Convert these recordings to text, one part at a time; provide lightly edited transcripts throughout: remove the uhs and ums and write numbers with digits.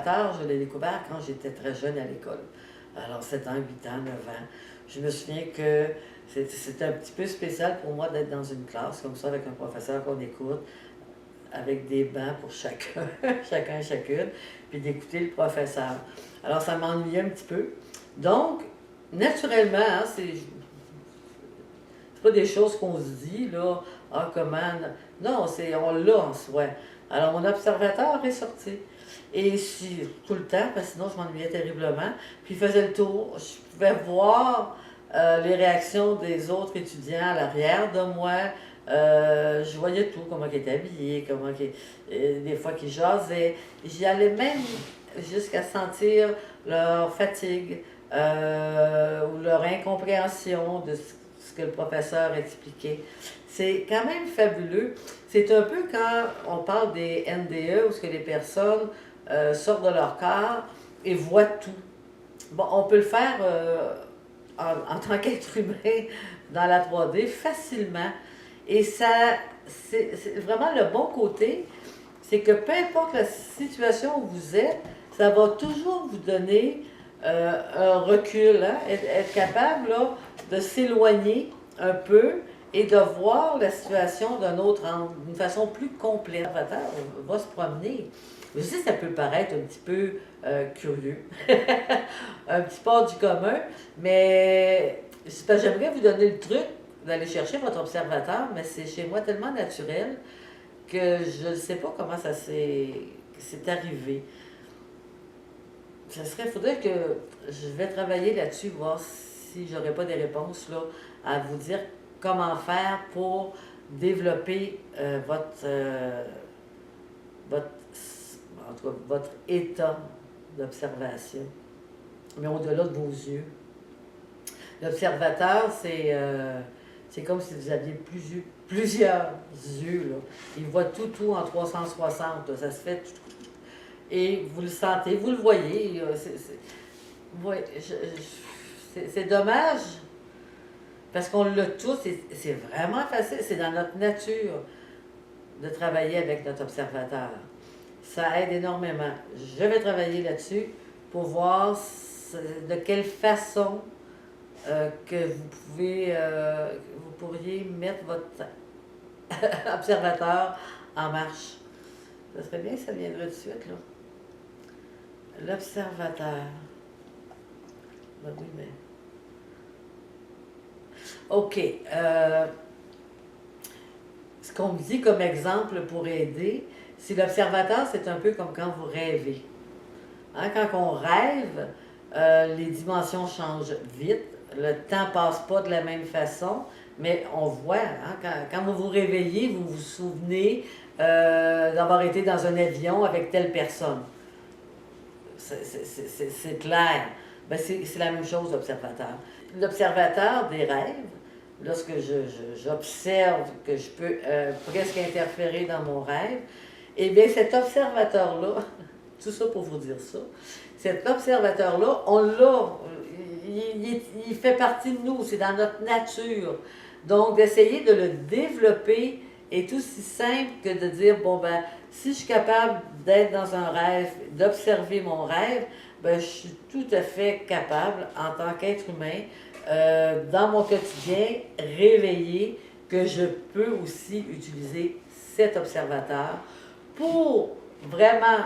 l'observateur, je l'ai découvert quand j'étais très jeune à l'école. Alors 7 ans, 8 ans, 9 ans. Je me souviens que c'était un petit peu spécial pour moi d'être dans une classe comme ça avec un professeur qu'on écoute, avec des bancs pour chacun, chacun et chacune, puis d'écouter le professeur. Alors ça m'ennuyait un petit peu. Donc, naturellement, hein, c'est pas des choses qu'on se dit, là, ah, comment. Non, on l'a en soi. Alors, mon observateur est sorti. Et tout le temps, parce que sinon je m'ennuyais terriblement. Puis il faisait le tour. Je pouvais voir les réactions des autres étudiants à l'arrière de moi. Je voyais tout, comment ils étaient habillés, des fois qu'ils jasaient. J'y allais même jusqu'à sentir leur fatigue ou leur incompréhension de ce que le professeur expliquait. C'est quand même fabuleux. C'est un peu quand on parle des NDE, où ce que les personnes sortent de leur corps et voient tout. Bon, on peut le faire en tant qu'être humain dans la 3D facilement. Et ça, c'est vraiment le bon côté, c'est que peu importe la situation où vous êtes, ça va toujours vous donner un recul, hein? Être capable là, de s'éloigner un peu et de voir la situation d'un autre angle, d'une façon plus complète. L'avatar va se promener. Je sais, ça peut paraître un petit peu curieux, un petit pas du commun, mais j'aimerais vous donner le truc d'aller chercher votre observateur, mais c'est chez moi tellement naturel que je ne sais pas comment c'est arrivé. Il faudrait que je vais travailler là-dessus, voir si j'aurais pas des réponses là, à vous dire comment faire pour développer votre, en tout cas, votre état d'observation, mais au-delà de vos yeux. L'observateur, c'est comme si vous aviez plusieurs yeux. Là. Il voit tout en 360. Là. Ça se fait et vous le sentez, vous le voyez. C'est dommage, parce qu'on l'a tous, c'est vraiment facile, c'est dans notre nature de travailler avec notre observateur. Ça aide énormément. Je vais travailler là-dessus pour voir de quelle façon que vous pourriez mettre votre observateur en marche. Ça serait bien que ça viendrait tout de suite, là. L'observateur. Ben oui, mais... OK. Ce qu'on me dit comme exemple pour aider, c'est l'observateur, c'est un peu comme quand vous rêvez. Hein, quand on rêve, les dimensions changent vite, le temps ne passe pas de la même façon, mais on voit, hein, quand vous vous réveillez, vous vous souvenez d'avoir été dans un avion avec telle personne. C'est clair. Ben c'est la même chose, l'observateur. L'observateur des rêves, lorsque j'observe que je peux presque interférer dans mon rêve, eh bien cet observateur-là, tout ça pour vous dire ça, cet observateur-là, on l'a, il fait partie de nous, c'est dans notre nature. Donc d'essayer de le développer est aussi simple que de dire, bon ben, si je suis capable d'être dans un rêve, d'observer mon rêve, ben, je suis tout à fait capable, en tant qu'être humain, dans mon quotidien, réveillé, que je peux aussi utiliser cet observateur pour vraiment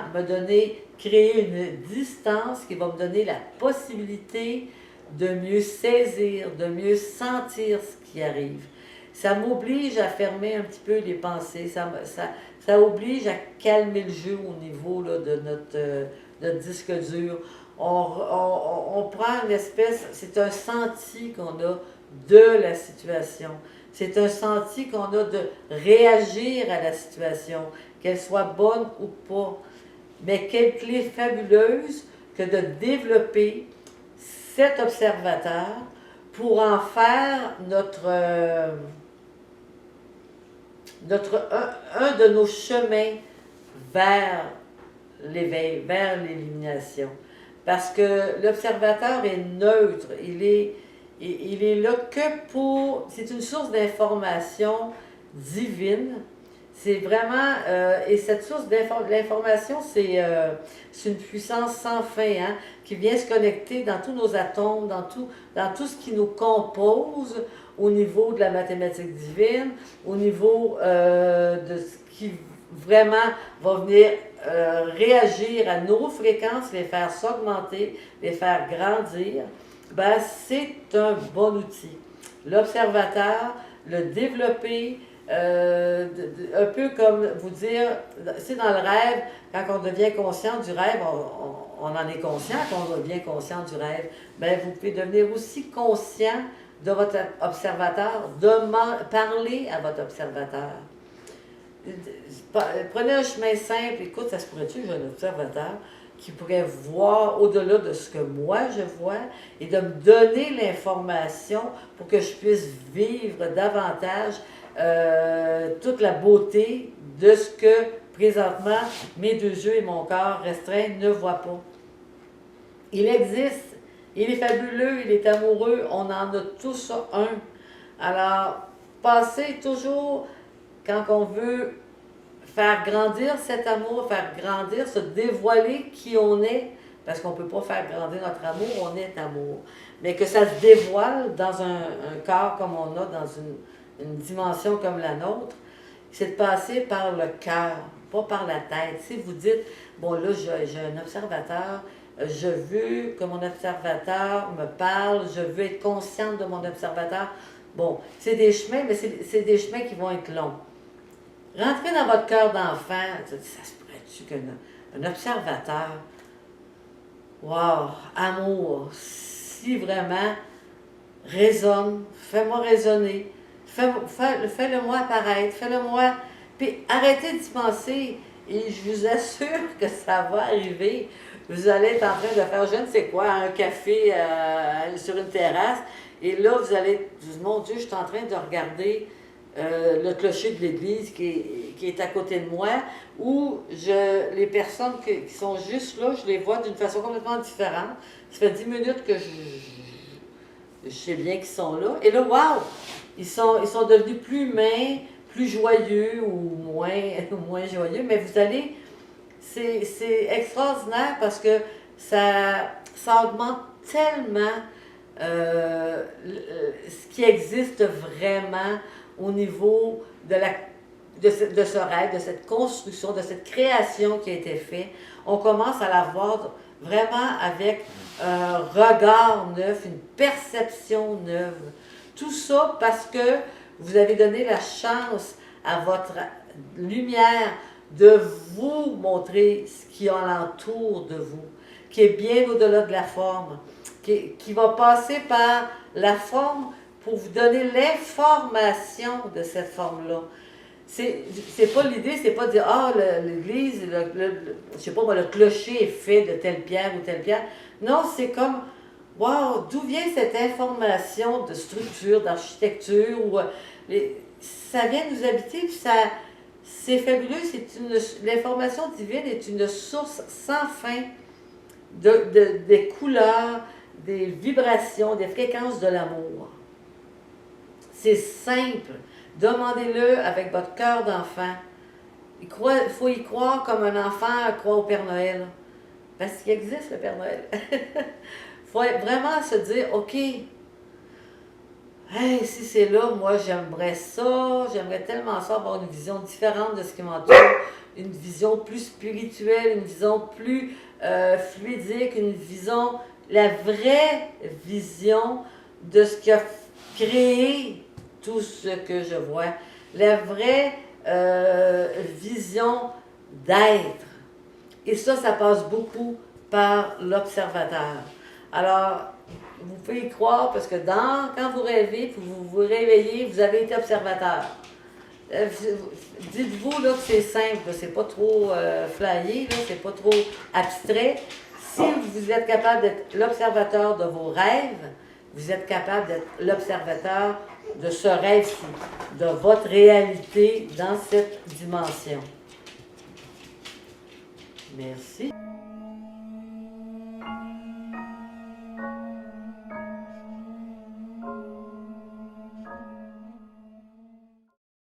créer une distance qui va me donner la possibilité de mieux saisir, de mieux sentir ce qui arrive. Ça m'oblige à fermer un petit peu les pensées, ça oblige à calmer le jeu au niveau là, de notre disque dur. On prend une espèce, c'est un senti qu'on a de la situation. C'est un senti qu'on a de réagir à la situation, qu'elle soit bonne ou pas. Mais quelle clé fabuleuse que de développer cet observateur pour en faire un de nos chemins vers l'éveil, vers l'illumination. Parce que l'observateur est neutre, il est là que pour... C'est une source d'information divine, C'est vraiment, et cette source d'information, c'est une puissance sans fin, hein, qui vient se connecter dans tous nos atomes, dans tout ce qui nous compose au niveau de la mathématique divine, au niveau de ce qui vraiment va venir réagir à nos fréquences, les faire s'augmenter, les faire grandir. Ben, c'est un bon outil. L'observateur, le développer, un peu comme vous dire, c'est dans le rêve, quand on devient conscient du rêve, on en est conscient qu'on devient conscient du rêve, bien, vous pouvez devenir aussi conscient de votre observateur, parler à votre observateur. Prenez un chemin simple, écoute, ça se pourrait-tu que j'ai un observateur qui pourrait voir au-delà de ce que moi je vois et de me donner l'information pour que je puisse vivre davantage toute la beauté de ce que présentement mes deux yeux et mon corps restreint ne voient pas. Il existe, il est fabuleux, il est amoureux, on en a tous un. Alors, passez toujours, quand on veut faire grandir cet amour, faire grandir, se dévoiler qui on est, parce qu'on ne peut pas faire grandir notre amour, on est amour. Mais que ça se dévoile dans un corps comme on a, dans une dimension comme la nôtre, c'est de passer par le cœur, pas par la tête. Si vous dites, bon là, j'ai un observateur, je veux que mon observateur me parle, je veux être consciente de mon observateur. Bon, c'est des chemins, mais c'est des chemins qui vont être longs. Rentrez dans votre cœur d'enfant, ça se pourrait-tu qu'un observateur, wow, amour, si vraiment résonne, fais-moi résonner, fais-le-moi apparaître, fais-le-moi, puis arrêtez d'y penser, et je vous assure que ça va arriver. Vous allez être en train de faire je ne sais quoi, un café sur une terrasse, et là, vous allez, mon Dieu, je suis en train de regarder le clocher de l'église qui est à côté de moi, où les personnes qui sont juste là, je les vois d'une façon complètement différente. Ça fait 10 minutes que je sais bien qu'ils sont là. Et là, waouh! Ils sont devenus plus humains, plus joyeux ou moins joyeux, mais vous allez... C'est extraordinaire parce que ça augmente tellement ce qui existe vraiment au niveau de ce rêve, de cette construction, de cette création qui a été faite. On commence à la voir vraiment avec un regard neuf, une perception neuve. Tout ça parce que vous avez donné la chance à votre lumière de vous montrer ce qui alentour de vous, qui est bien au-delà de la forme, qui va passer par la forme pour vous donner l'information de cette forme-là. C'est pas l'idée, c'est pas de dire, ah, l'église, je sais pas moi, le clocher est fait de telle pierre ou telle pierre. Non, c'est comme, wow, d'où vient cette information de structure, d'architecture, ça vient nous habiter, puis c'est fabuleux, l'information divine est une source sans fin des couleurs, des vibrations, des fréquences de l'amour. C'est simple. Demandez-le avec votre cœur d'enfant. Il faut y croire comme un enfant croit au Père Noël. Parce qu'il existe le Père Noël. Il faut vraiment se dire, OK, hey, si c'est là, moi j'aimerais ça, j'aimerais tellement ça, avoir une vision différente de ce qui m'entoure, une vision plus spirituelle, une vision plus fluidique, la vraie vision de ce qui a créé tout ce que je vois, la vraie vision d'être. Et ça passe beaucoup par l'observateur. Alors, vous pouvez y croire parce que quand vous rêvez, puis vous vous réveillez, vous avez été observateur. Dites-vous là, que c'est simple, c'est pas trop flyé, c'est pas trop abstrait. Si vous êtes capable d'être l'observateur de vos rêves, vous êtes capable d'être l'observateur de ce rêve-ci, de votre réalité dans cette dimension. Merci.